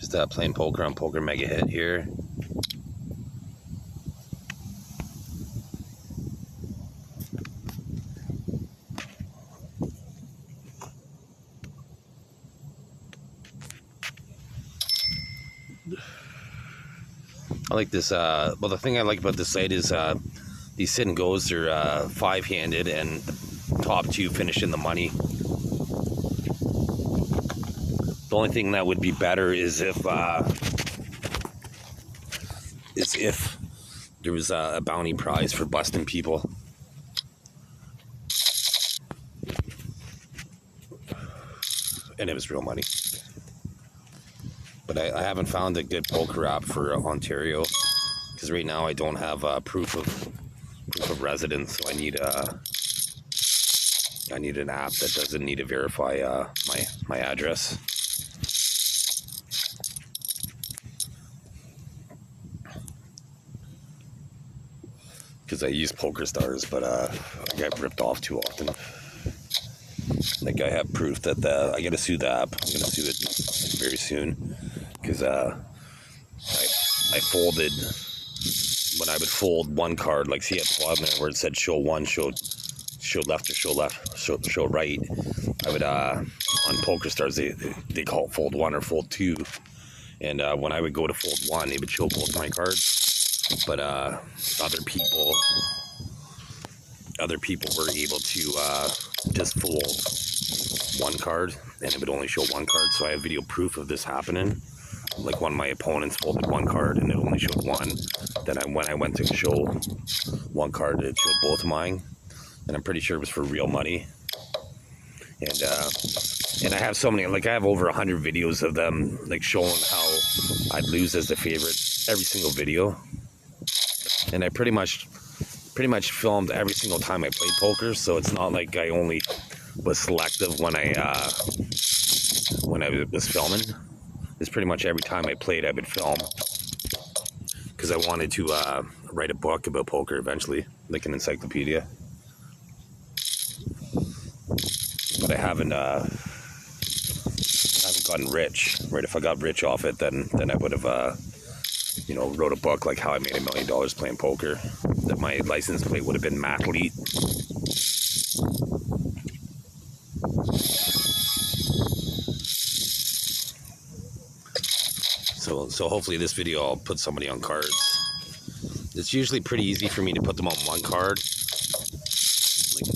Just playing poker on Poker Mega Hit here. I like this, well, the thing I like about this site is these sit and goes are five-handed, and the top two finish in the money. The only thing that would be better is if there was a bounty prize for busting people. And it was real money. But I haven't found a good poker app for Ontario, because right now I don't have proof of residence, so I need an app that doesn't need to verify my address. Because I use Poker Stars, but I get ripped off too often. Like, I have proof that I gotta sue the app. I'm gonna sue it very soon, because I folded, when I would fold one card, like see at the bottom there where it said show one, show left or show right. I would on Poker Stars they call it fold one or fold two, and when I would go to fold one, it would show both my cards. But other people were able to just fold one card, and it would only show one card. So I have video proof of this happening. Like, one of my opponents folded one card and it only showed one. Then when I went to show one card, it showed both of mine, and I'm pretty sure it was for real money. And I have so many, like, I have over 100 videos of them, like, showing how I'd lose as the favorite every single video. And I pretty much filmed every single time I played poker, so it's not like I only was selective when I was filming. It's pretty much every time I played I would film, because I wanted to write a book about poker eventually, like an encyclopedia. But I haven't gotten rich, right? If I got rich off it, then I would have wrote a book like how I made $1 million playing poker. That my license plate would have been Mathlete. So hopefully this video I'll put somebody on cards. It's usually pretty easy for me to put them on one card. Like,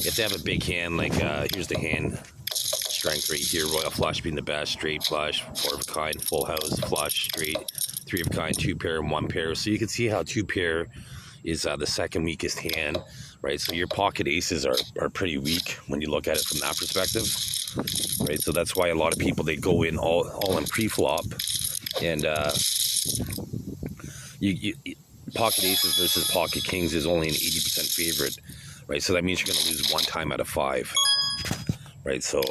if they have a big hand, like here's the hand strength right here, royal flush being the best, straight flush, 4 of a kind, full house, flush, straight, 3 of a kind, 2 pair, and 1 pair. So you can see how 2 pair is the second weakest hand, right? So your pocket aces are pretty weak when you look at it from that perspective, right? So that's why a lot of people, they go in all in pre-flop, and pocket aces versus pocket kings is only an 80% favorite, right? So that means you're going to lose 1 time out of 5, right? So,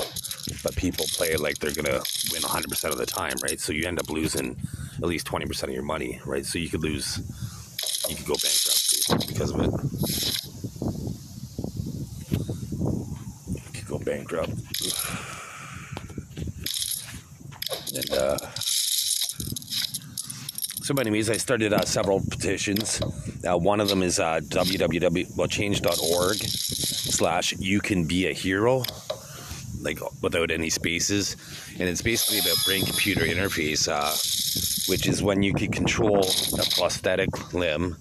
but people play it like they're going to win 100% of the time, right? So you end up losing at least 20% of your money, right? So you could go bankrupt because of it. You could go bankrupt. And so anyways, I started several petitions. One of them is change.org/youcanbeahero, like without any spaces, and it's basically about brain computer interface, which is when you can control a prosthetic limb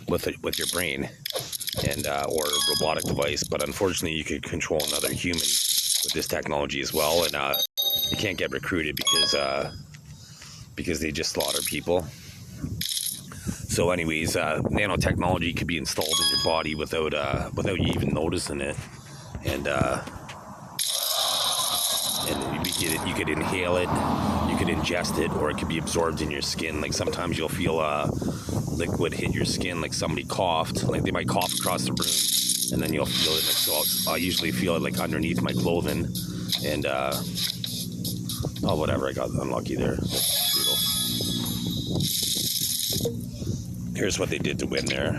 with your brain, and or a robotic device. But unfortunately, you could control another human with this technology as well, and you can't get recruited because they just slaughter people. So anyways, nanotechnology could be installed in your body without you even noticing it, and you could inhale it, you could ingest it, or it could be absorbed in your skin. Like, sometimes you'll feel liquid hit your skin, like somebody coughed, like they might cough across the room, and then you'll feel it. Like, so I usually feel it like underneath my clothing, and whatever, I got unlucky there. That's brutal. Here's what they did to win there.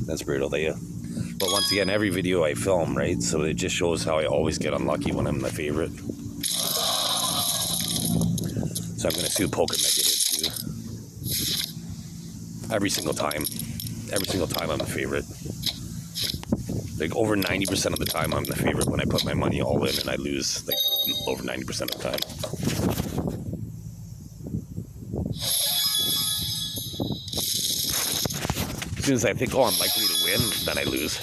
That's brutal. But once again, every video I film, right? So it just shows how I always get unlucky when I'm the favorite. So I'm going to sue Poker Mega Hit too. Every single time. Every single time I'm the favorite. Like over 90% of the time I'm the favorite when I put my money all in and I lose like over 90% of the time. As soon as I think, oh, I'm likely to win, then I lose.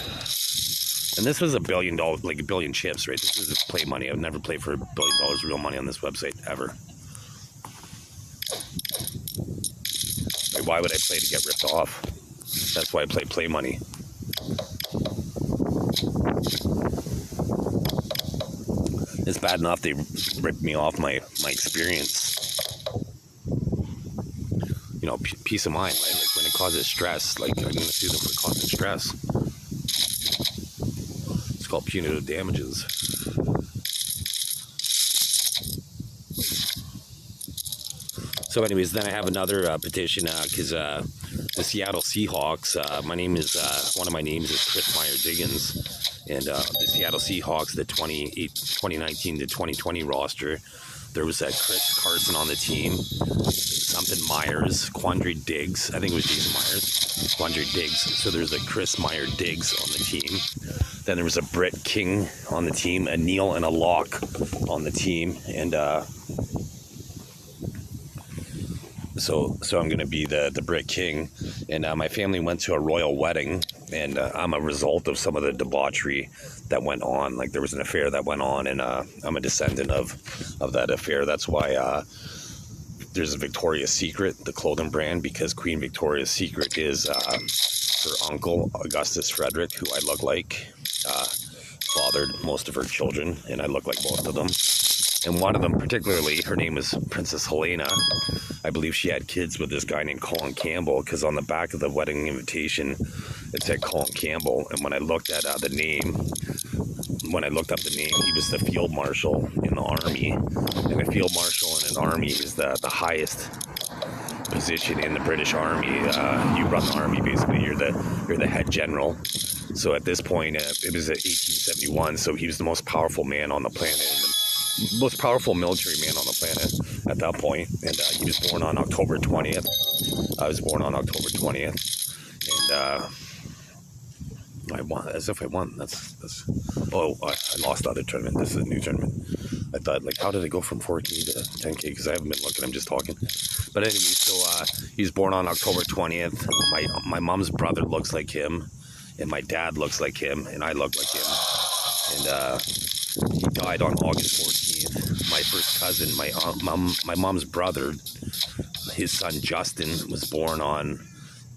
And this was $1 billion, like $1 billion chips, right? This is play money. I've never played for $1 billion real money on this website, ever. Like, why would I play to get ripped off? That's why I play money. It's bad enough they ripped me off my experience. You know, peace of mind, right? Like when it causes stress, like I'm going to sue them for causing stress. It's called punitive damages. So anyways, then I have another petition because the Seattle Seahawks, one of my names is Chris Meyer-Diggins, and the Seattle Seahawks, the 2019 to 2020 roster, there was Chris Carson on the team, something Myers, Quandre Diggs, I think it was Jason Myers, Quandre Diggs, so there's a Chris Meyer-Diggs on the team. Then there was a Britt King on the team, a Neil and a Locke on the team, and So I'm going to be the Brit King, and my family went to a royal wedding, and I'm a result of some of the debauchery that went on. Like there was an affair that went on, and I'm a descendant of that affair. That's why there's a Victoria's Secret, the clothing brand, because Queen Victoria's Secret is her uncle, Augustus Frederick, who I look like, fathered most of her children, and I look like both of them. And one of them particularly, her name is Princess Helena. I believe she had kids with this guy named Colin Campbell, because on the back of the wedding invitation, it said Colin Campbell. And when I looked at the name, he was the field marshal in the army. And a field marshal in an army is the highest position in the British Army. You run the army, basically. You're the head general. So at this point, it was 1871, so he was the most powerful man on the planet. Most powerful military man on the planet at that point, and he was born on October 20th. I was born on October 20th, and I won, as if I won. That's. Oh, I lost the other tournament. This is a new tournament. I thought, like, how did it go from 4K to 10K? Because I haven't been looking. I'm just talking. But anyway, so he was born on October 20th. My mom's brother looks like him, and my dad looks like him, and I look like him, and he died on August 14th. My first cousin, my mom's brother, his son Justin was born on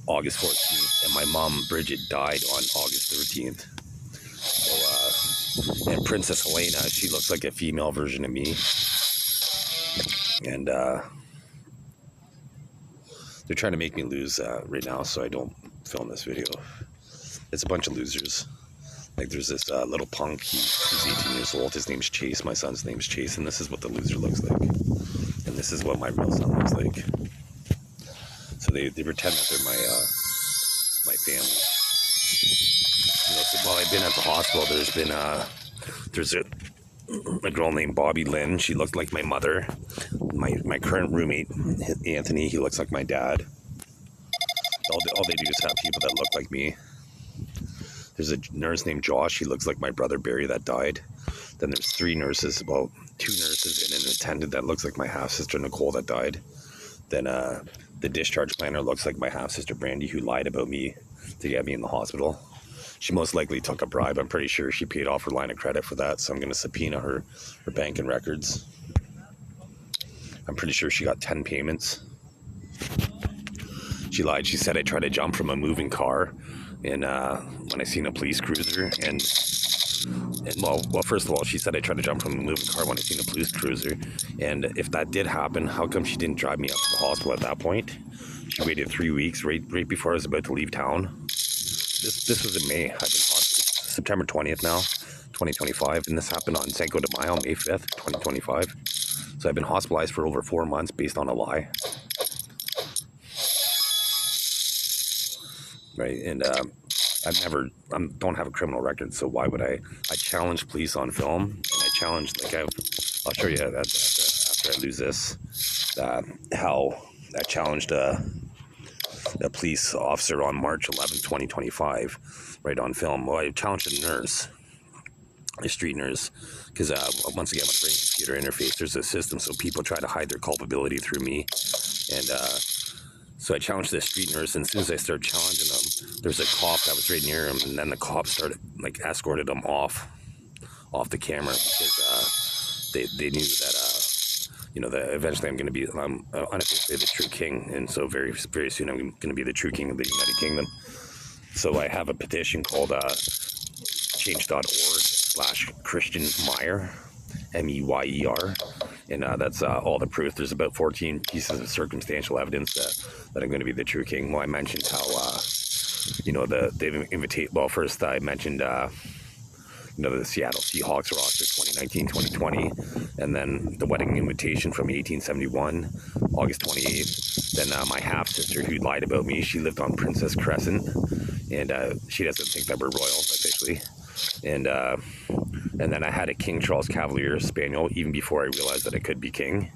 August 14th, and my mom Bridget died on August 13th. So, and Princess Helena, she looks like a female version of me. And they're trying to make me lose right now, so I don't film this video. It's a bunch of losers. Like there's this little punk, he's 18 years old, his name's Chase, my son's name's Chase, and this is what the loser looks like. And this is what my real son looks like. So they pretend that they're my family. You know, so while I've been at the hospital, there's a girl named Bobby Lynn, she looked like my mother. My current roommate, Anthony, he looks like my dad. All they do is have people that look like me. There's a nurse named Josh. He looks like my brother Barry that died. Then there's 3 nurses, about 2 nurses and an attendant that looks like my half-sister Nicole that died. Then the discharge planner looks like my half-sister Brandy, who lied about me to get me in the hospital. She most likely took a bribe. I'm pretty sure she paid off her line of credit for that, so I'm going to subpoena her banking records. I'm pretty sure she got 10 payments. She lied. She said I tried to jump from a moving car. And when I seen a police cruiser, and well, first of all, she said I tried to jump from a moving car when I seen a police cruiser. And if that did happen, how come she didn't drive me up to the hospital at that point? She waited 3 weeks, right before I was about to leave town. This was in May. I've been hospitalized. September 20th now, 2025, and this happened on Cinco de Mayo, May 5th, 2025. So I've been hospitalized for over 4 months based on a lie. Right, and I don't have a criminal record, so why would I challenge police on film, and I challenge, like, I'll show you that after I lose this. how I challenged a police officer on March 11th, 2025, right on film. Well, I challenged a nurse, a street nurse, because once again, with brain computer interface, there's a system, so people try to hide their culpability through me. And so I challenged this street nurse, and as soon as I started challenging them, there's a cop that was right near him, and then the cop started, like, escorted him off the camera, because they knew that, you know, that eventually I'm going to be, unofficially the true king, and so very, very soon I'm going to be the true king of the United Kingdom. So I have a petition called change.org/Christian Meyer, MEYER, and that's all the proof. There's about 14 pieces of circumstantial evidence that I'm going to be the true king. Well, I mentioned how, you know, they've invitated. Well, first I mentioned, you know, the Seattle Seahawks roster 2019-2020, and then the wedding invitation from 1871, August 28th. Then my half sister who lied about me, she lived on Princess Crescent, and she doesn't think that we're royal officially. And then I had a King Charles Cavalier Spaniel even before I realized that I could be king.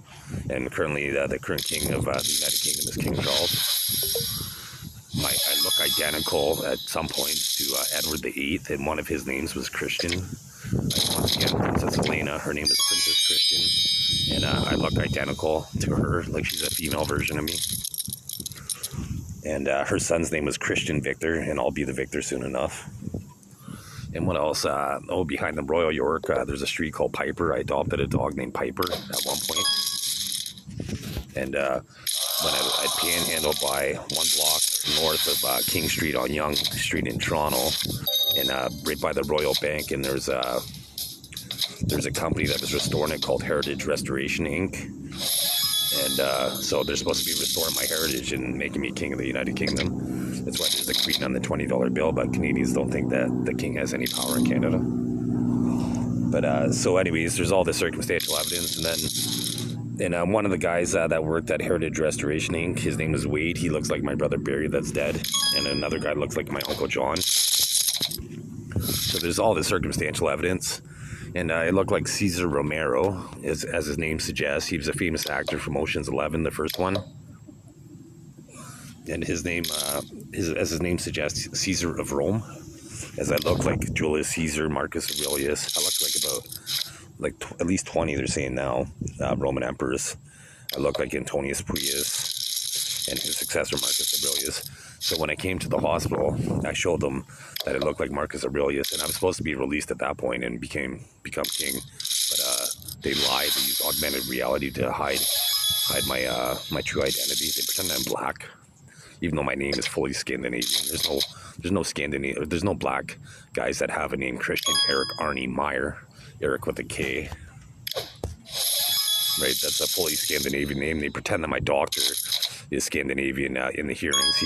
And currently the current king of the United Kingdom is King Charles. I look identical at some points to Edward VIII, and one of his names was Christian. Once again, Princess Elena, her name is Princess Christian, and I look identical to her, like she's a female version of me. And her son's name was Christian Victor, and I'll be the victor soon enough. And what else? Behind the Royal York, there's a street called Piper. I adopted a dog named Piper at one point. And when I panhandled by one block north of King Street on Yonge Street in Toronto, and right by the Royal Bank, and there's a company that was restoring it called Heritage Restoration Inc. And so they're supposed to be restoring my heritage and making me king of the United Kingdom. That's why there's the Queen on the $20 bill, but Canadians don't think that the king has any power in Canada. But so anyways, there's all the circumstantial evidence, and then one of the guys that worked at Heritage Restoration Inc., his name is Wade. He looks like my brother Barry that's dead, and another guy looks like my Uncle John. So there's all the circumstantial evidence. And it looked like Cesar Romero, as his name suggests. He was a famous actor from Ocean's 11, the first one. And his name, as his name suggests, Caesar of Rome. As I look like Julius Caesar, Marcus Aurelius. I look like about, at least 20, they're saying now, Roman emperors. I look like Antonius Pius and his successor, Marcus Aurelius. So when I came to the hospital, I showed them that it looked like Marcus Aurelius, and I was supposed to be released at that point and become king. But they lied. They used augmented reality to hide my true identity. They pretend I'm black, even though my name is fully Scandinavian. There's no black guys that have a name Christian Eric Arnie Meyer, Eric with a K. Right, that's a fully Scandinavian name. They pretend that my doctor is Scandinavian in the hearings.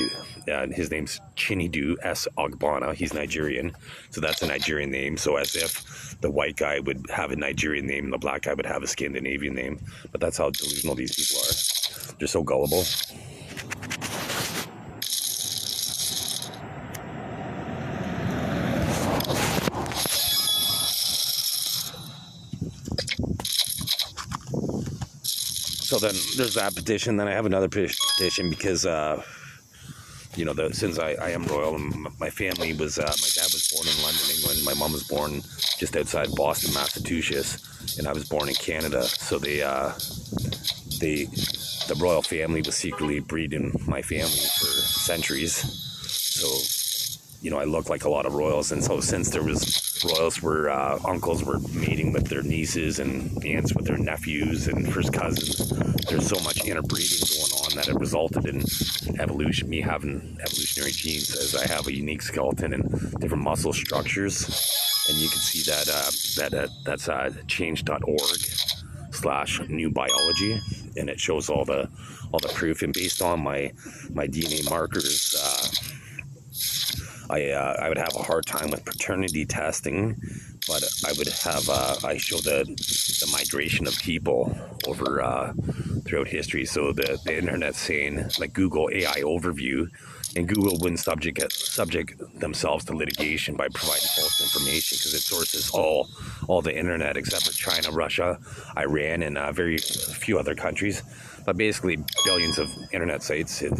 His name's Chinidu S. Ogbonna. He's Nigerian, so that's a Nigerian name. So as if the white guy would have a Nigerian name and the black guy would have a Scandinavian name. But that's how delusional these people are. They're so gullible. So then there's that petition. Then I have another petition because, you know, since I am royal, and my family was, my dad was born in London, England. My mom was born just outside Boston, Massachusetts, and I was born in Canada. So the royal family was secretly breeding my family for centuries. So, you know, I look like a lot of royals. And so since there was royals were uncles were mating with their nieces and aunts with their nephews and first cousins, there's so much interbreeding going on that it resulted in me having evolutionary genes, as I have a unique skeleton and different muscle structures. And you can see that's change.org/new biology, and it shows all the proof. And based on my DNA markers, I would have a hard time with paternity testing, but I show the migration of people over throughout history. So the internet's saying, like Google AI overview, and Google wouldn't subject themselves to litigation by providing false information, because it sources all the internet except for China, Russia, Iran, and very few few other countries, but basically billions of internet sites. It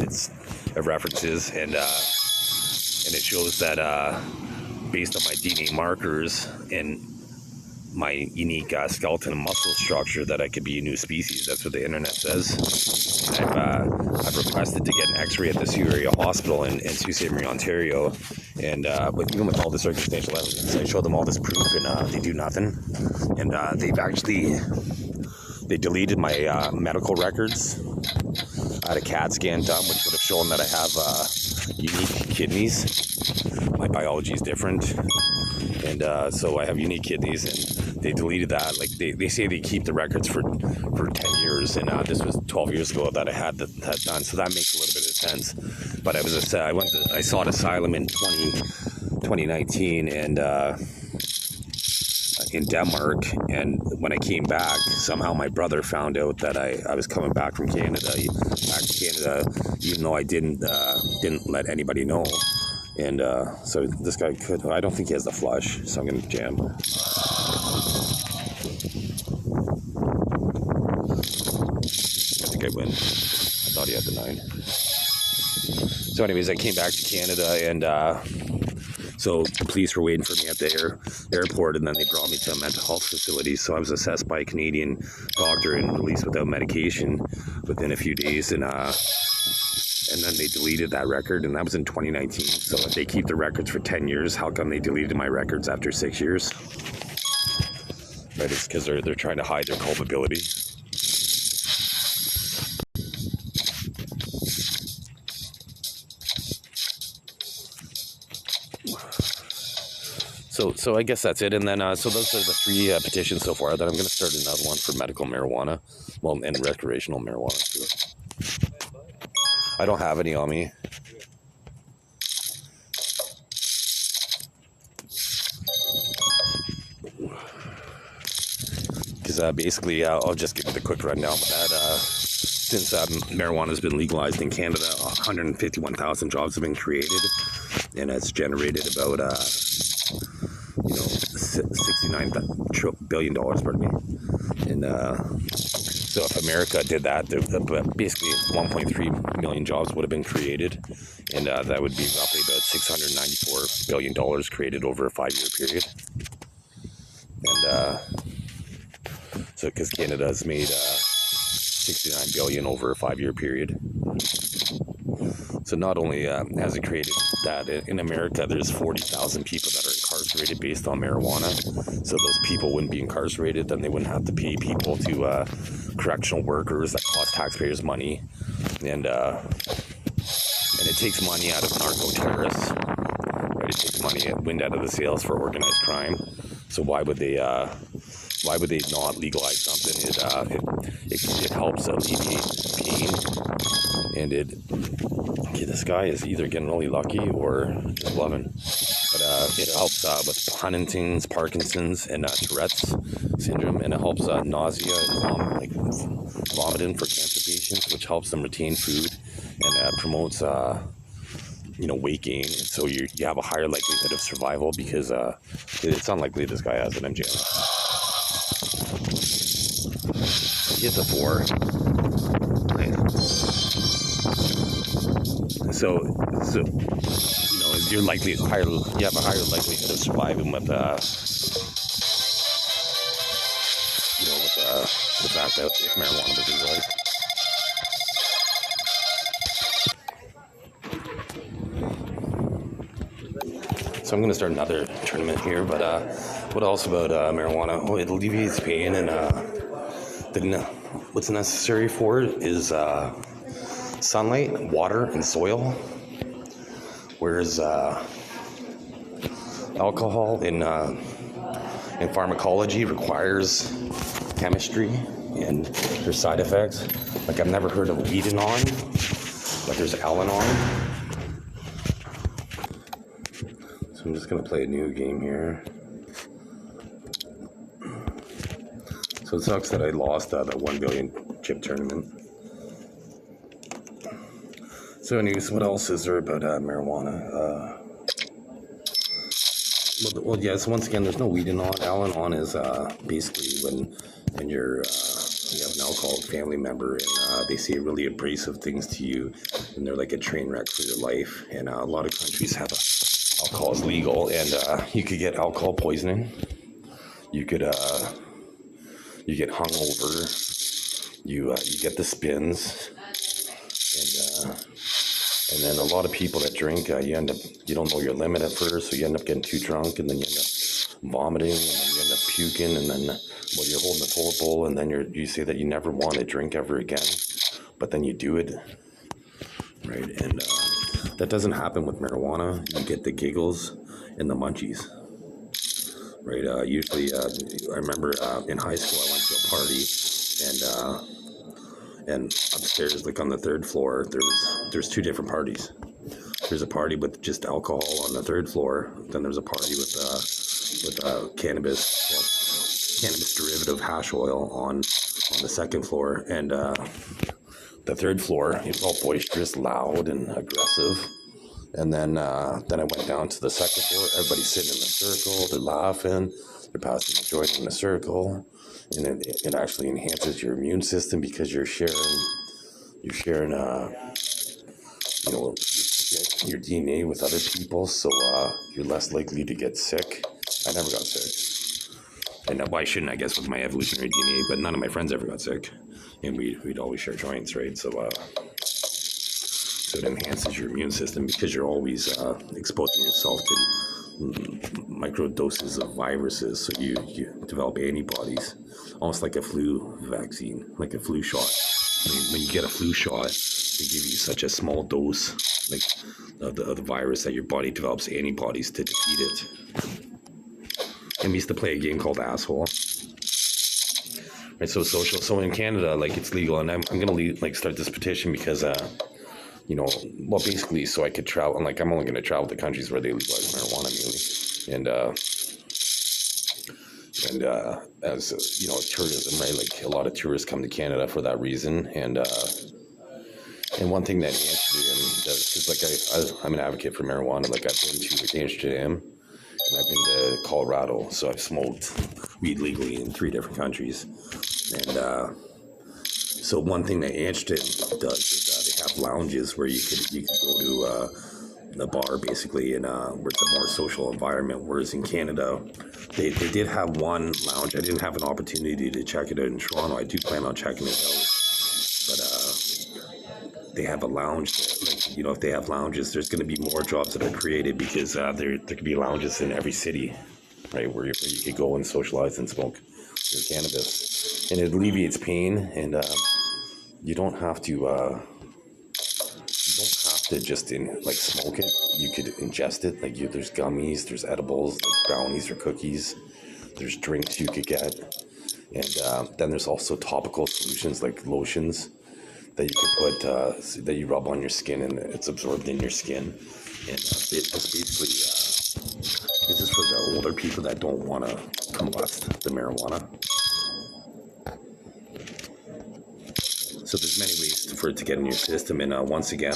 references, and it shows that based on my DNA markers and my unique skeleton and muscle structure, that I could be a new species. That's what the internet says. I've requested to get an X-ray at the Sioux Area Hospital in Sault Ste. Marie, Ontario, and but even with all the circumstantial evidence, I show them all this proof, and they do nothing. And they deleted my medical records. I had a CAT scan done, which would have shown that I have unique kidneys. My biology is different, and so I have unique kidneys, and they deleted that. Like they say they keep the records for 10 years, and this was 12 years ago that I had that done, so that makes a little bit of sense. But I sought asylum in 2019, and in Denmark, and when I came back, somehow my brother found out that I was coming back from Canada, back to Canada, even though I didn't let anybody know. And so this guy I don't think he has the flush, so I'm gonna jam. I think I win. I thought he had the 9. So anyways, I came back to Canada, and so the police were waiting for me at the airport, and then they brought me to a mental health facility. So I was assessed by a Canadian doctor and released without medication within a few days, and then they deleted that record, and that was in 2019. So if they keep the records for 10 years, how come they deleted my records after 6 years? Right, it's because they're trying to hide their culpability. So I guess that's it, and then so those are the 3 petitions so far. Then I'm going to start another one for medical marijuana, well, and recreational marijuana too. I don't have any on me. Because basically, I'll just give it a quick rundown with that. Since marijuana has been legalized in Canada, 151,000 jobs have been created, and it's generated about $69 billion, pardon me. And so if America did that, basically 1.3 million jobs would have been created, and that would be roughly about $694 billion created over a 5-year period. And so because Canada has made 69 billion over a 5-year period. So not only has it created that, in America there's 40,000 people that are incarcerated based on marijuana. So those people wouldn't be incarcerated, then they wouldn't have to pay people to correctional workers that cost taxpayers money, and it takes money out of narco terrorists. Right? It takes wind out of the sails for organized crime. So why would they not legalize something? It helps alleviate pain, and this guy is either getting really lucky or just loving. But it helps with Huntington's, Parkinson's, and Tourette's syndrome, and it helps nausea and vomiting for cancer patients, which helps them retain food, and promotes weight gain. And so you have a higher likelihood of survival, because it's unlikely this guy has an MJ. He has a 4. So you're likely you have a higher likelihood of surviving with the fact that marijuana was legalized. So I'm going to start another tournament here, but what else about marijuana? Oh, it alleviates pain, and what's necessary for it is sunlight, water, and soil. Whereas alcohol in pharmacology requires chemistry, and there's side effects. Like, I've never heard of weed-in-on, but there's Al-Anon. So I'm just gonna play a new game here. So it sucks that I lost that 1 billion chip tournament. So anyways, what else is there about marijuana? Well, yes, once again, there's no weed-in-on. Al-Anon is basically when you're you have an alcoholic family member and they say really abrasive things to you, and they're like a train wreck for your life. And a lot of countries have alcohol is legal, and you could get alcohol poisoning. You could you get hungover. You get the spins, and then a lot of people that drink, you don't know your limit at first, so you end up getting too drunk, and then you end up vomiting, and then you end up puking, and then you're holding a toilet bowl, and then you say that you never want to drink ever again, but then you do it, right? And that doesn't happen with marijuana. You get the giggles and the munchies, right? Usually, I remember in high school I went to a party, and upstairs, like on the third floor, there's two different parties. There's a party with just alcohol on the third floor. Then there's a party with cannabis derivative hash oil on the second floor. And the third floor is all boisterous, loud, and aggressive. And then I went down to the second floor. Everybody's sitting in a circle. They're laughing. They're passing the joint in a circle. And it actually enhances your immune system because you're sharing your DNA with other people, so you're less likely to get sick. I never got sick, and why shouldn't I guess with my evolutionary DNA? But none of my friends ever got sick, and we'd always share joints, right? So it enhances your immune system because you're always exposing yourself to micro doses of viruses, so you develop antibodies, almost like a flu vaccine, like a flu shot. When you get a flu shot, they give you such a small dose, like of the virus, that your body develops antibodies to defeat it. And we used to play a game called Asshole. Right, so social. So in Canada, like, it's legal, and I'm gonna start this petition because basically, so I could travel. And I'm only gonna travel to countries where they legalize marijuana, mainly, and as tourism, right? Like, a lot of tourists come to Canada for that reason, and one thing that Amsterdam does, because I'm an advocate for marijuana. Like, I've been to Amsterdam, and I've been to Colorado, so I've smoked weed legally in 3 different countries, and so one thing that Amsterdam does is they have lounges where you could go to the bar, basically, and where it's a more social environment. Whereas in Canada, they did have one lounge. I didn't have an opportunity to check it out in Toronto. I do plan on checking it out, but they have a lounge there. If they have lounges, there's going to be more jobs that are created, because there could be lounges in every city, right, where you could go and socialize and smoke your cannabis, and it alleviates pain, and you don't have to just smoke it. You could ingest it. There's gummies, there's edibles, like brownies or cookies. There's drinks you could get, and then there's also topical solutions like lotions that you could put that you rub on your skin, and it's absorbed in your skin. And it's basically this is for the older people that don't want to combust the marijuana. So there's many ways for it to get in your system, and once again,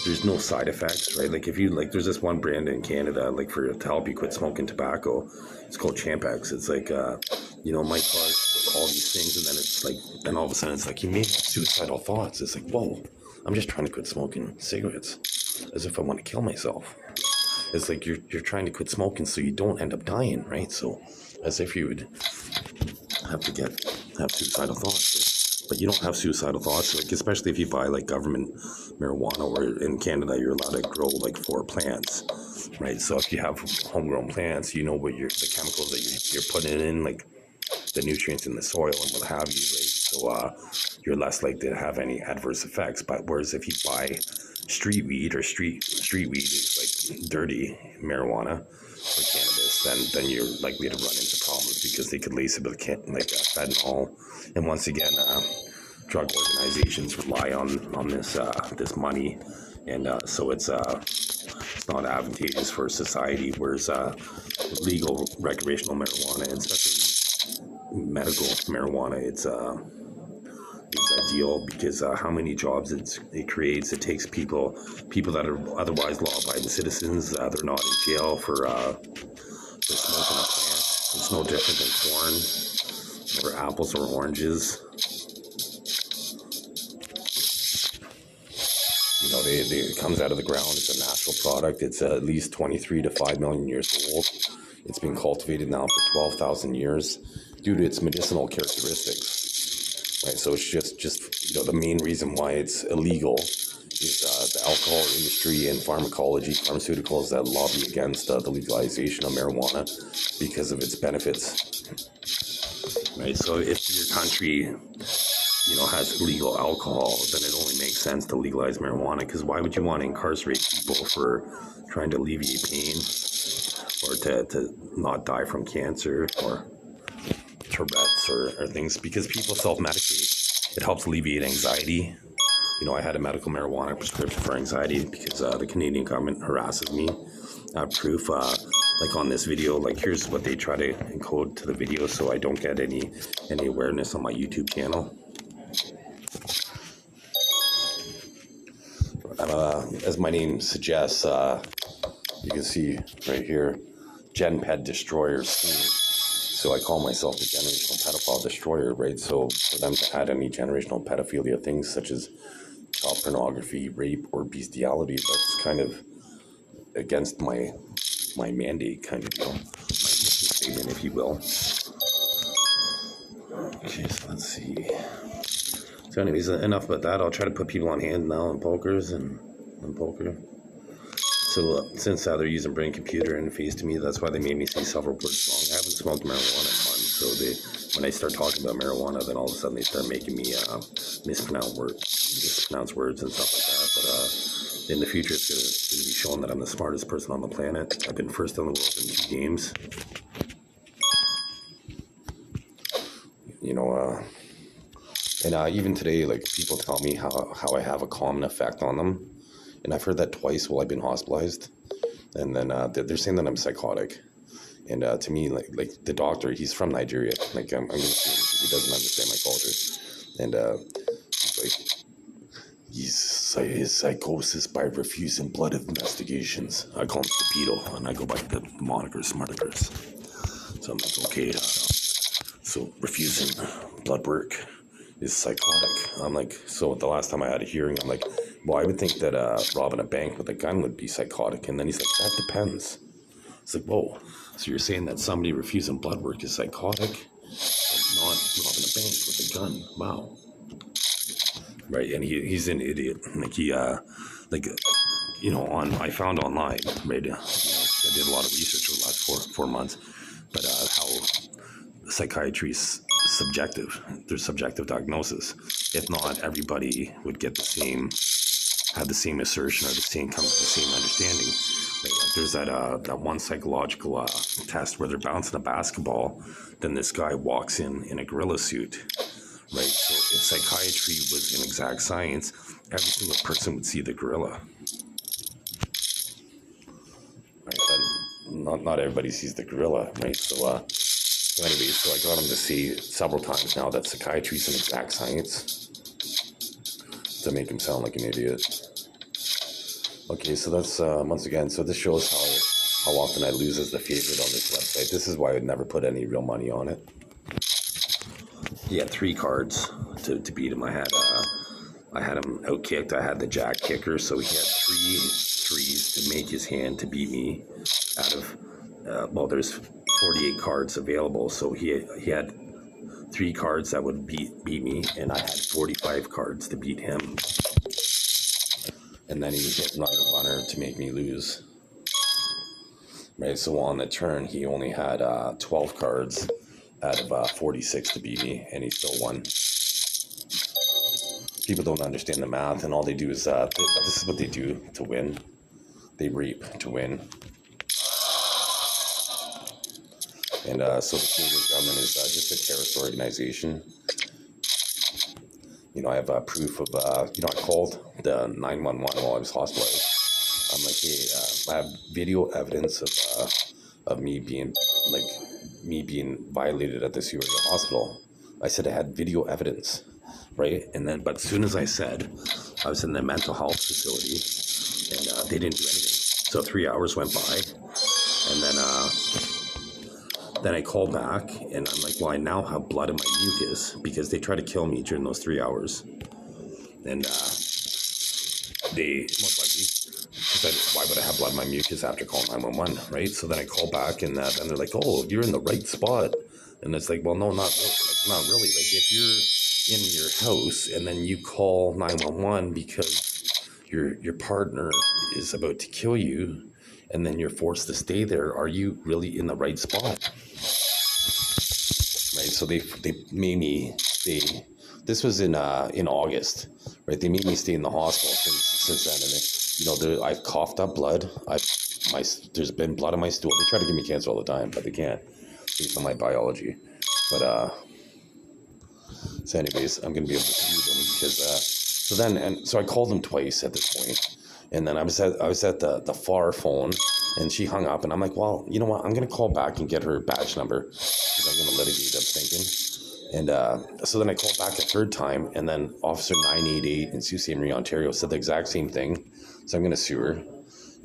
there's no side effects, right? If you there's this one brand in Canada, to help you quit smoking tobacco. It's called Champex. It's might cause all these things, and then it's then all of a sudden it's you may have suicidal thoughts. It's whoa, I'm just trying to quit smoking cigarettes, as if I want to kill myself. It's you're trying to quit smoking so you don't end up dying, right? So as if you would have suicidal thoughts. But you don't have suicidal thoughts, especially if you buy government marijuana, or in Canada you're allowed to grow 4 plants, right? So if you have homegrown plants, you know what the chemicals that you're putting in, the nutrients in the soil and what have you, right? So you're less likely to have any adverse effects. But whereas if you buy street weed, or street weed is dirty marijuana or cannabis, then you're likely to run into problems, because they could lace it with fentanyl. And once again, drug organizations rely on this money, and so it's not advantageous for society. Whereas legal recreational marijuana, and especially medical marijuana, it's ideal, because how many jobs it creates. It takes people that are otherwise law-abiding citizens. They're not in jail for smoking a plant. It's no different than corn. or apples or oranges. You know, it comes out of the ground. It's a natural product. It's at least 23 to 5 million years old. It's been cultivated now for 12,000 years due to its medicinal characteristics. Right, so it's just you know, the main reason why it's illegal is the alcohol industry and pharmaceuticals that lobby against the legalization of marijuana because of its benefits. Right, so if your country, you know, has illegal alcohol, then it only makes sense to legalize marijuana, because why would you want to incarcerate people for trying to alleviate pain or to not die from cancer or Tourette's or things? Because people self-medicate. It helps alleviate anxiety. You know, I had a medical marijuana prescription for anxiety because the Canadian government harasses me. Proof, like on this video, like here's what they try to encode to the video so I don't get any awareness on my YouTube channel. As my name suggests, you can see right here, Gen Ped Destroyer Scheme. So I call myself the generational pedophile destroyer, right? So for them to add any generational pedophilia things such as child pornography, rape, or bestiality, that's kind of against my mandate, kind of deal, my mission statement, if you will. Okay, so let's see. So anyways, enough about that. I'll try to put people on hand now on pokers and on poker. So since they're using brain computer interface to me, that's why they made me say several words wrong. I haven't smoked marijuana a ton, so when I start talking about marijuana, then all of a sudden they start making me mispronounce words and stuff like that. But in the future, it's going to be shown that I'm the smartest person on the planet. I've been first in the world in 2 games. You know, and even today, like, people tell me how I have a calming effect on them. And I've heard that twice while I've been hospitalized. And then they're saying that I'm psychotic. And to me, like the doctor, he's from Nigeria. Like, I'm going to assume because he doesn't understand my culture. And he's like, his psychosis by refusing blood investigations. I call him Speedo, and I go by the moniker Smarticus. So I'm like, okay, so refusing blood work is psychotic. I'm like, so the last time I had a hearing, I'm like, well, I would think that robbing a bank with a gun would be psychotic. And then he's like, that depends. It's like, whoa, so you're saying that somebody refusing blood work is psychotic, but not robbing a bank with a gun? Wow. Right, and he's an idiot. Like, he, you know, I found online, right, you know, I did a lot of research over the last four months, but how psychiatry is subjective. There's subjective diagnosis. If not, everybody would get have the same assertion or come to the same understanding. Right? Like, there's that one psychological test where they're bouncing a basketball, then this guy walks in a gorilla suit. Right, so if psychiatry was an exact science, every single person would see the gorilla. Right, but not everybody sees the gorilla, right? So anyway, so I got him to see several times now that psychiatry is an exact science, to make him sound like an idiot. Okay, so that's once again. So this shows how often I lose as the favorite on this website. This is why I would never put any real money on it. He had 3 cards to beat him. I had him out-kicked. I had the jack kicker, so he had 3 threes to make his hand to beat me out of, well, there's 48 cards available, so he had 3 cards that would beat me, and I had 45 cards to beat him. And then he hit runner to make me lose. Right, so on the turn, he only had 12 cards out of 46 to beat me, and he still won. People don't understand the math, and all they do is, this is what they do to win. They rape to win. And so the Canadian government is just a terrorist organization. You know, I have proof of, you know, I called the 911 while I was hospitalized. I'm like, hey, I have video evidence of me being violated at the Syria hospital. I said I had video evidence, right? And then, but as soon as I said I was in the mental health facility, and they didn't do anything. So 3 hours went by, and then I call back and I'm like, well, I now have blood in my mucus because they tried to kill me during those 3 hours. And they, most likely, because why would I have blood in my mucus after calling 911, right? So then I call back and they're like, oh, you're in the right spot. And it's like, well, no, not really. Like, if you're in your house and then you call 911 because your partner is about to kill you and then you're forced to stay there, are you really in the right spot? Right? So they made me this was in August, right? They made me stay in the hospital since then, and I've coughed up blood. There's been blood on my stool. They try to give me cancer all the time, but they can't based on my biology. But so anyways, I'm gonna be able to sue them because so I called them twice at this point, and then I was at the FAR phone, and she hung up, and I'm like, well, you know what? I'm gonna call back and get her badge number because I'm gonna litigate. I'm thinking. And so then I called back a third time, and then Officer 988 in Sault Ste. Marie, Ontario said the exact same thing. So I'm going to sue her.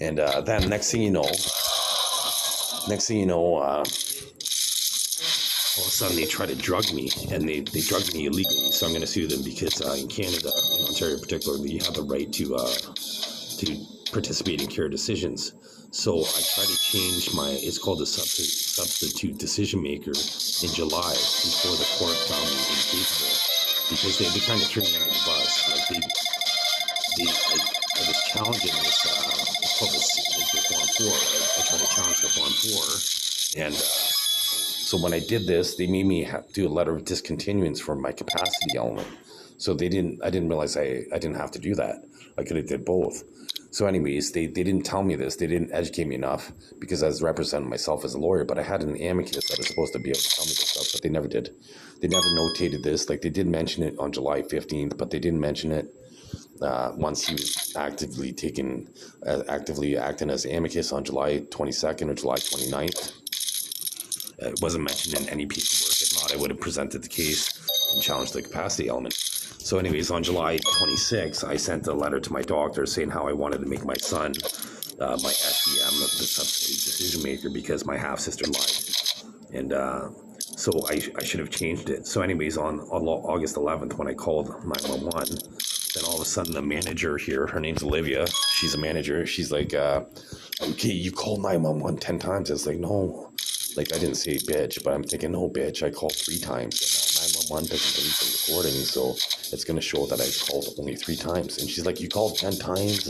And then next thing you know, all of a sudden they try to drug me, and they drugged me illegally. So I'm going to sue them because in Canada, in Ontario particularly, you have the right to participate in care decisions. So I tried to change it's called a substitute decision maker in July before the court found me incapable because they kind of threw me under the bus. Like I was challenging this, it's called the Form 4. I tried to challenge the Form 4. And so when I did this, they made me do a letter of discontinuance for my capacity element. So I didn't realize I didn't have to do that. I could have did both. So anyways, they didn't tell me this. They didn't educate me enough because I was representing myself as a lawyer, but I had an amicus that was supposed to be able to tell me this stuff, but they never did. They never notated this. Like, they did mention it on July 15th, but they didn't mention it once he was actively acting as amicus on July 22nd or July 29th. It wasn't mentioned in any paperwork. If not, I would have presented the case and challenged the capacity element. So anyways, on July 26th, I sent a letter to my doctor saying how I wanted to make my son my SDM, the substitute decision maker, because my half-sister lied. And so I should have changed it. So anyways, on August 11th, when I called 911, then all of a sudden the manager here, her name's Olivia, she's a manager, she's like, okay, you called 911 10 times. I was like, no. Like, I didn't say bitch, but I'm thinking, no, bitch, I called 3 times. And 911 doesn't delete the recording, so it's going to show that I called only 3 times. And she's like, you called 10 times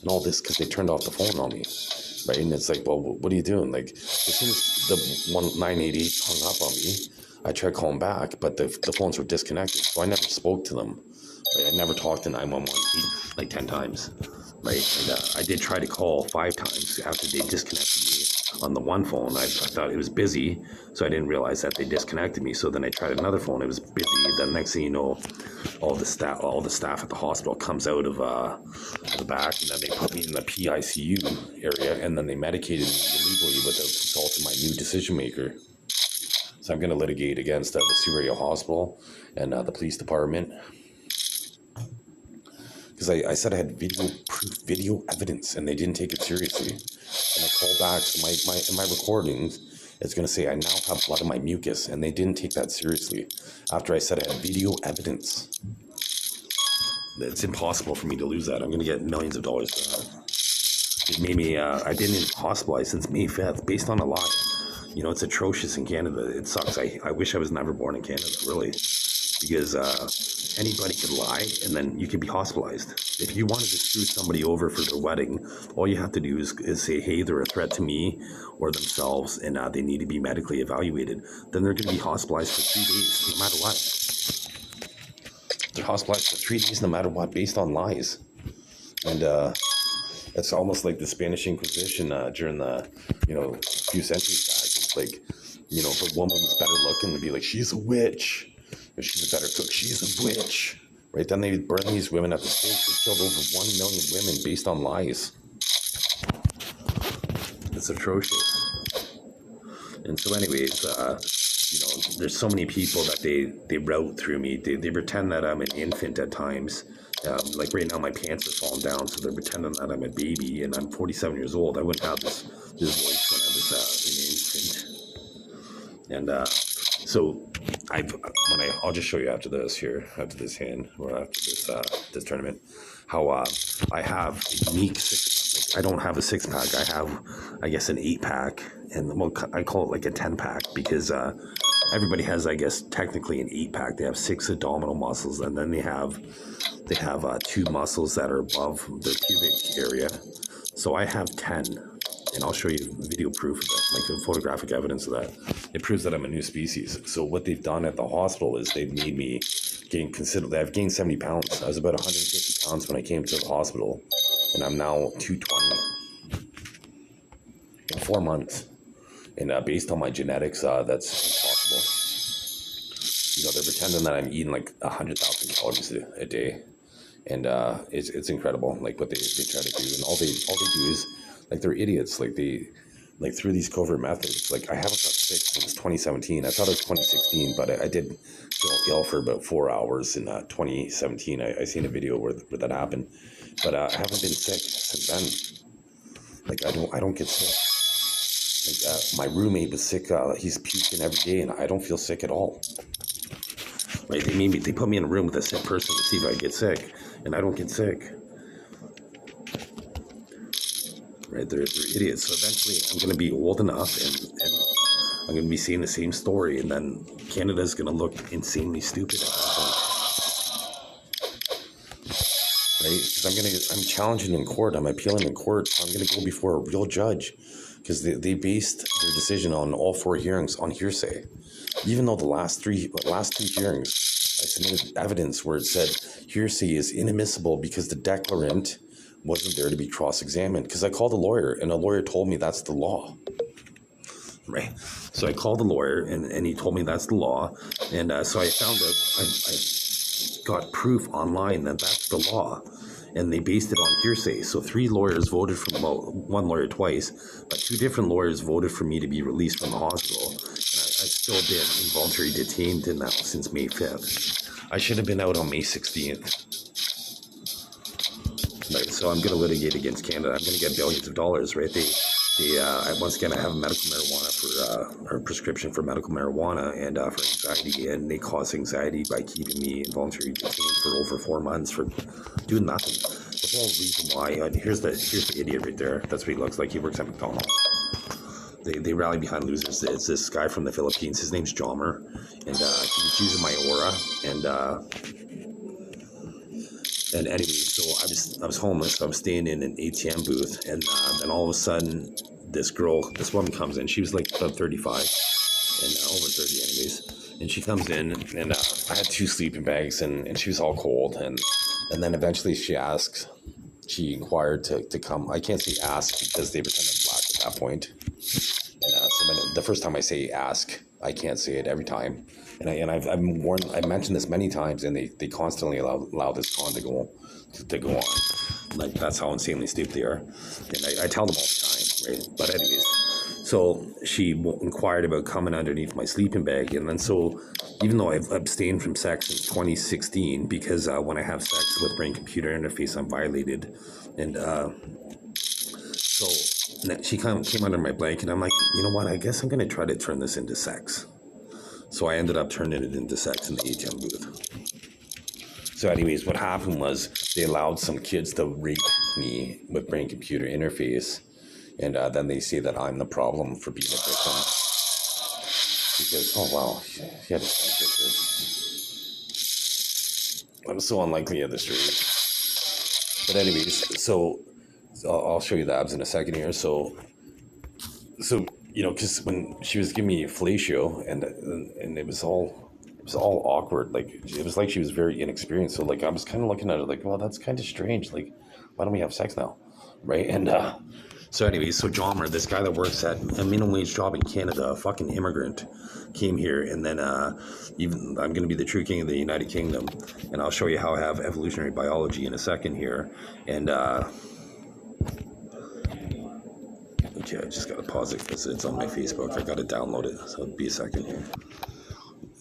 and all this because they turned off the phone on me. Right? And it's like, well, what are you doing? Like, as soon as the 988 hung up on me, I tried calling back, but the phones were disconnected. So I never spoke to them. Right? I never talked to 911 like 10 times. Right? And I did try to call 5 times after they disconnected me on the one phone. I thought it was busy, so I didn't realize that they disconnected me. So then I tried another phone. It was busy. Then next thing you know, all the staff at the hospital comes out of the back, and then they put me in the PICU area, and then they medicated me illegally without consulting my new decision maker. So I'm going to litigate against the Surrey Hospital and the police department. Because I said I had video evidence, and they didn't take it seriously. And I called back, so in my recordings, it's going to say I now have blood in my mucus, and they didn't take that seriously. After I said I had video evidence, it's impossible for me to lose that. I'm going to get millions of dollars for that. It made me. I've been hospitalized since May 5th based on a lie. You know, it's atrocious in Canada. It sucks. I wish I was never born in Canada, really. Because anybody could lie, and then you could be hospitalized. If you wanted to screw somebody over for their wedding, all you have to do is say, hey, they're a threat to me or themselves, and they need to be medically evaluated. Then they're going to be hospitalized for 3 days, no matter what. They're hospitalized for 3 days, no matter what, based on lies. And it's almost like the Spanish Inquisition during the, few centuries back. It's like, if a woman was better looking, it'd be like, she's a witch. If she's a better cook, she's a witch. Right? Then they burn these women at the stake. They killed over 1 million women based on lies. It's atrocious. And so anyways, there's so many people that they route through me. They pretend that I'm an infant at times. Like right now, my pants are falling down, so they're pretending that I'm a baby, and I'm 47 years old. I wouldn't have this voice when I was an infant. And so I'll just show you after this hand, or after this tournament, how I have unique six. Like, I don't have a 6-pack. I have, I guess, an 8-pack, and well, I call it like a 10-pack because everybody has, I guess, technically an 8-pack. They have 6 abdominal muscles, and then they have 2 muscles that are above their pubic area. So I have 10, and I'll show you video proof of it, like the photographic evidence of that. It proves that I'm a new species. So what they've done at the hospital is they've made me gain considerably. I've gained 70 pounds. I was about 150 pounds when I came to the hospital, and I'm now 220 in 4 months. And based on my genetics, that's impossible. You know, they're pretending that I'm eating like 100,000 calories a day. And it's incredible, like what they try to do, and all they do is, like, they're idiots. Like through these covert methods. Like, I haven't got sick since 2017. I thought it was 2016, but I did feel ill for about 4 hours in 2017. I seen a video where that happened, but I haven't been sick since then. Like, I don't get sick. Like, my roommate was sick. He's puking every day, and I don't feel sick at all. Right? They put me in a room with a sick person to see if I get sick, and I don't get sick. Right? They're idiots. So eventually, I'm going to be old enough, and I'm going to be seeing the same story, and then Canada's going to look insanely stupid at that point. Right? Because I'm challenging in court. I'm appealing in court. So I'm going to go before a real judge, because they based their decision on all 4 hearings on hearsay. Even though the last two hearings, I submitted evidence where it said hearsay is inadmissible because the declarant wasn't there to be cross-examined. Because I called a lawyer, and a lawyer told me that's the law. Right? So I called the lawyer, and he told me that's the law. And so I found out, I got proof online that that's the law. And they based it on hearsay. So 3 lawyers voted for, well, 1 lawyer twice, but 2 different lawyers voted for me to be released from the hospital. And I've still been involuntarily detained in that since May 5th. I should have been out on May 16th. Right, so I'm going to litigate against Canada. I'm going to get billions of dollars, right? Once again, I have medical marijuana or prescription for medical marijuana and for anxiety, and they cause anxiety by keeping me involuntarily detained for over 4 months for doing nothing. The whole reason why, here's the idiot right there. That's what he looks like. He works at McDonald's. They rally behind losers. It's this guy from the Philippines. His name's Jomer, and he was using my aura, and anyway, so I was homeless. I was staying in an ATM booth, and then all of a sudden, this woman comes in. She was like about 35, and over 30 anyways. And she comes in, and I had 2 sleeping bags, and she was all cold. And then eventually she inquired to come. I can't say ask because they pretend I'm black at that point. And so the first time I say ask, I can't say it every time. And I've warned. I've mentioned this many times, and they constantly allow this con to go on. Like, that's how insanely stupid they are. And I tell them all the time, right? But anyways, so she inquired about coming underneath my sleeping bag, and then so even though I've abstained from sex since 2016, because when I have sex with brain-computer interface, I'm violated, and so she came under my blanket. I'm like, you know what? I guess I'm gonna try to turn this into sex. So I ended up turning it into sex in the ATM booth. So anyways, what happened was they allowed some kids to rape me with brain-computer interface, and then they say that I'm the problem for being a victim. Because, oh wow, he had a picture. I'm so unlikely at the street. But anyways, so I'll show you the abs in a second here. So you know, because when she was giving me fellatio, and it was all awkward. Like, it was like she was very inexperienced. So like, I was kind of looking at it like, well, that's kind of strange. Like, why don't we have sex now, right? And so anyways, so Jomer, this guy that works at a minimum wage job in Canada, a fucking immigrant, came here, and then even I'm going to be the true king of the United Kingdom, and I'll show you how I have evolutionary biology in a second here, and. Okay, I just gotta pause it because it's on my Facebook. I gotta download it, so it'll be a second here.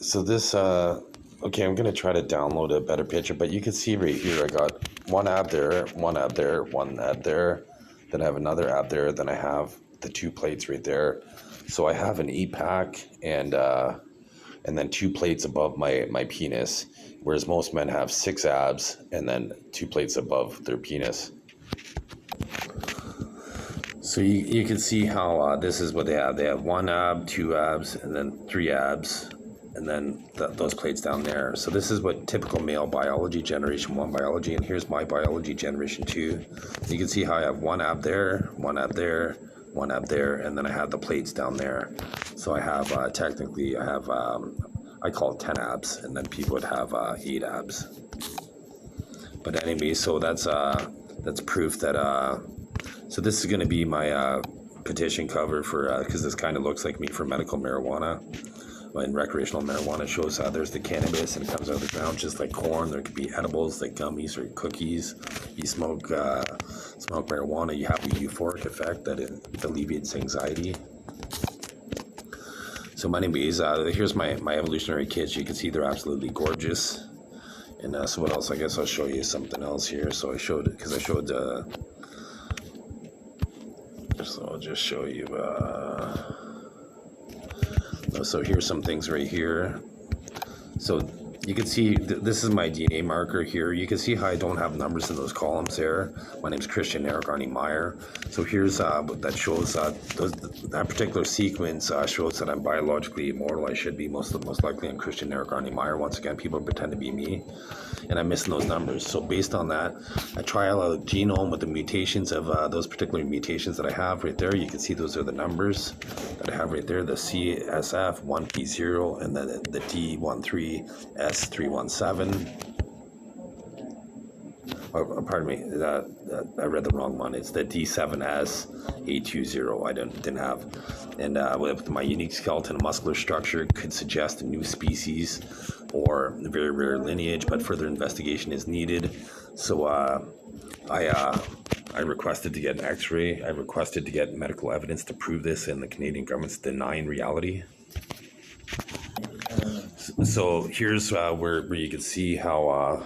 So this, okay, I'm gonna try to download a better picture, but you can see right here, I got 1 ab there, 1 ab there, 1 ab there, then I have another ab there, then I have the 2 plates right there. So I have an 8-pack and then 2 plates above my penis, whereas most men have 6 abs and then 2 plates above their penis. So you can see how this is what they have. They have 1 ab, 2 abs, and then 3 abs, and then those plates down there. So this is what typical male biology, generation 1 biology, and here's my biology, generation 2. You can see how I have 1 ab there, 1 ab there, 1 ab there, and then I have the plates down there. So I have technically I have I call it 10 abs, and then people would have 8 abs. But anyway, so that's proof that so this is going to be my petition cover for because this kind of looks like me for medical marijuana. And recreational marijuana shows how there's the cannabis and it comes out of the ground just like corn. There could be edibles like gummies or cookies. You smoke marijuana, you have a euphoric effect that it alleviates anxiety. So anyways, here's my evolutionary kits. You can see they're absolutely gorgeous. And so what else? I guess I'll show you something else here. So I showed it because I showed so I'll just show you so here's some things right here. So you can see this is my DNA marker here. You can see how I don't have numbers in those columns there. My name's Christian Eric Arnie Meyer. So here's that shows that particular sequence shows that I'm biologically immortal. I should be most likely. I'm Christian Eric Arnie Meyer. Once again, people pretend to be me, and I'm missing those numbers. So based on that, I trial a genome with the mutations of those particular mutations that I have right there. You can see those are the numbers that I have right there. The CSF1P0 and then the D13S317. Pardon me, I read the wrong one. It's the D7S820 I didn't have. And with my unique skeleton and muscular structure could suggest a new species or a very rare lineage, but further investigation is needed. So I requested to get an x-ray. I requested to get medical evidence to prove this, and the Canadian government's denying reality. So here's where you can see how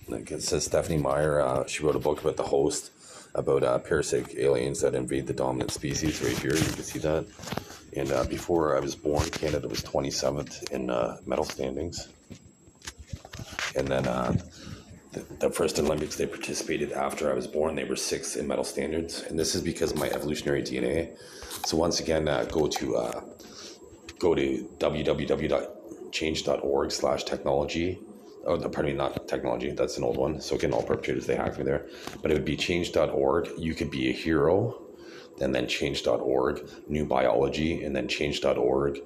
like it says Stephanie Meyer, she wrote a book about the host, about parasitic aliens that invade the dominant species right here. You can see that. And before I was born, Canada was 27th in medal standings. And then the first Olympics they participated after I was born, they were 6th in medal standards. And this is because of my evolutionary DNA. So once again, go to www.change.org/technology. Oh, pardon me, not technology. That's an old one. So again, all perpetrators, they hacked me there. But it would be change.org. You could be a hero. And then change.org, new biology, and then change.org,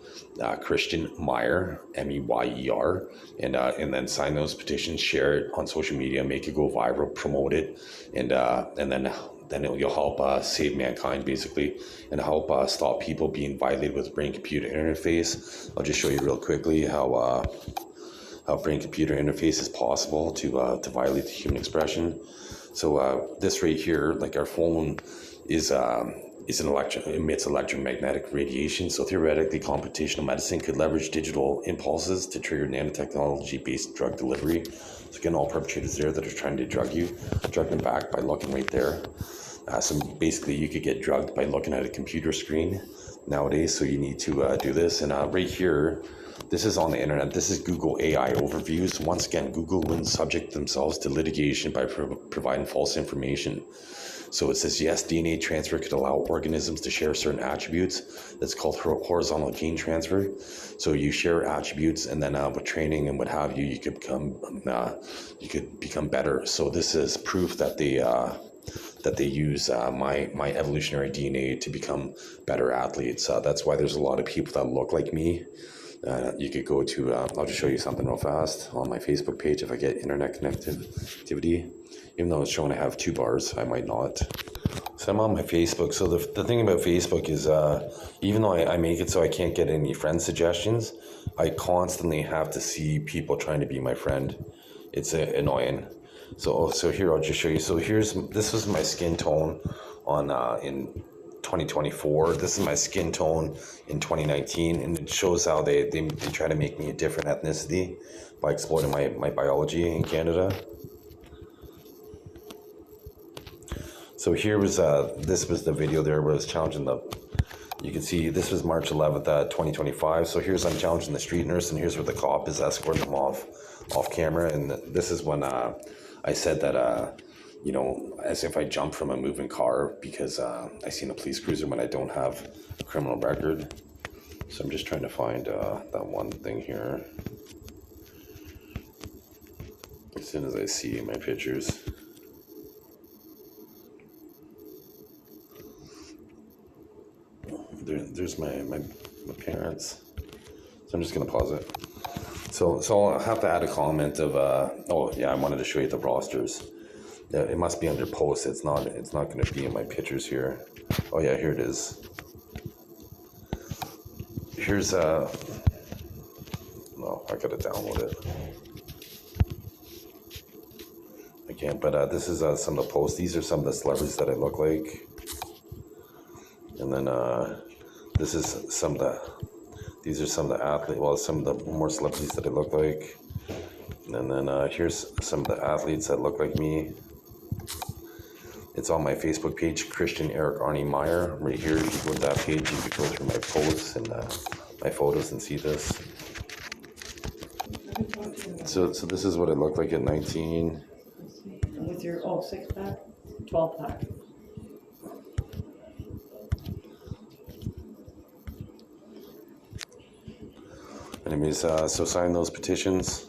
Christian Meyer, Meyer, and then sign those petitions, share it on social media, make it go viral, promote it, and then you'll help save mankind, basically, and help stop people being violated with brain-computer interface. I'll just show you real quickly how brain-computer interface is possible to violate the human expression. So this right here, like our phone is emits electromagnetic radiation. So theoretically, computational medicine could leverage digital impulses to trigger nanotechnology-based drug delivery. So again, all perpetrators there that are trying to drug them back by looking right there. So basically, you could get drugged by looking at a computer screen nowadays. So you need to do this. And right here, this is on the internet. This is Google AI overviews. Once again, Google wouldn't subject themselves to litigation by providing false information. So it says, yes, DNA transfer could allow organisms to share certain attributes. That's called horizontal gene transfer. So you share attributes, and then with training and what have you, you could become better. So this is proof that they use my evolutionary DNA to become better athletes. That's why there's a lot of people that look like me. You could go to, I'll just show you something real fast on my Facebook page if I get internet connectivity. Even though it's showing I have 2 bars, I might not. So I'm on my Facebook. So the thing about Facebook is even though I make it so I can't get any friend suggestions, I constantly have to see people trying to be my friend. It's annoying. So here, I'll just show you. So this was my skin tone on in 2024. This is my skin tone in 2019, and it shows how they try to make me a different ethnicity by exploiting my biology in Canada. So here was this was the video there where I was challenging the You can see this was March 11th, 2025. So here's I'm challenging the street nurse, and here's where the cop is escorting them off camera. And this is when I said that, you know, as if I jumped from a moving car because I seen a police cruiser when I don't have a criminal record. So I'm just trying to find that one thing here. As soon as I see my pictures. There's my parents. So I'm just gonna pause it. So I'll have to add a comment of oh yeah, I wanted to show you the rosters. It must be under posts. It's not gonna be in my pictures here. Oh yeah, here it is. Here's no, I gotta download it. I can't, but this is some of the posts. These are some of the celebrities that I look like. And then this is these are some of the athletes, well, some of the more celebrities that I look like. And then here's some of the athletes that look like me. It's on my Facebook page, Christian Eric Arnie Meyer. Right here, if you go to that page, you can go through my posts and my photos and see this. So this is what it looked like at 19. With your 6-pack, 12-pack. Anyways, so sign those petitions.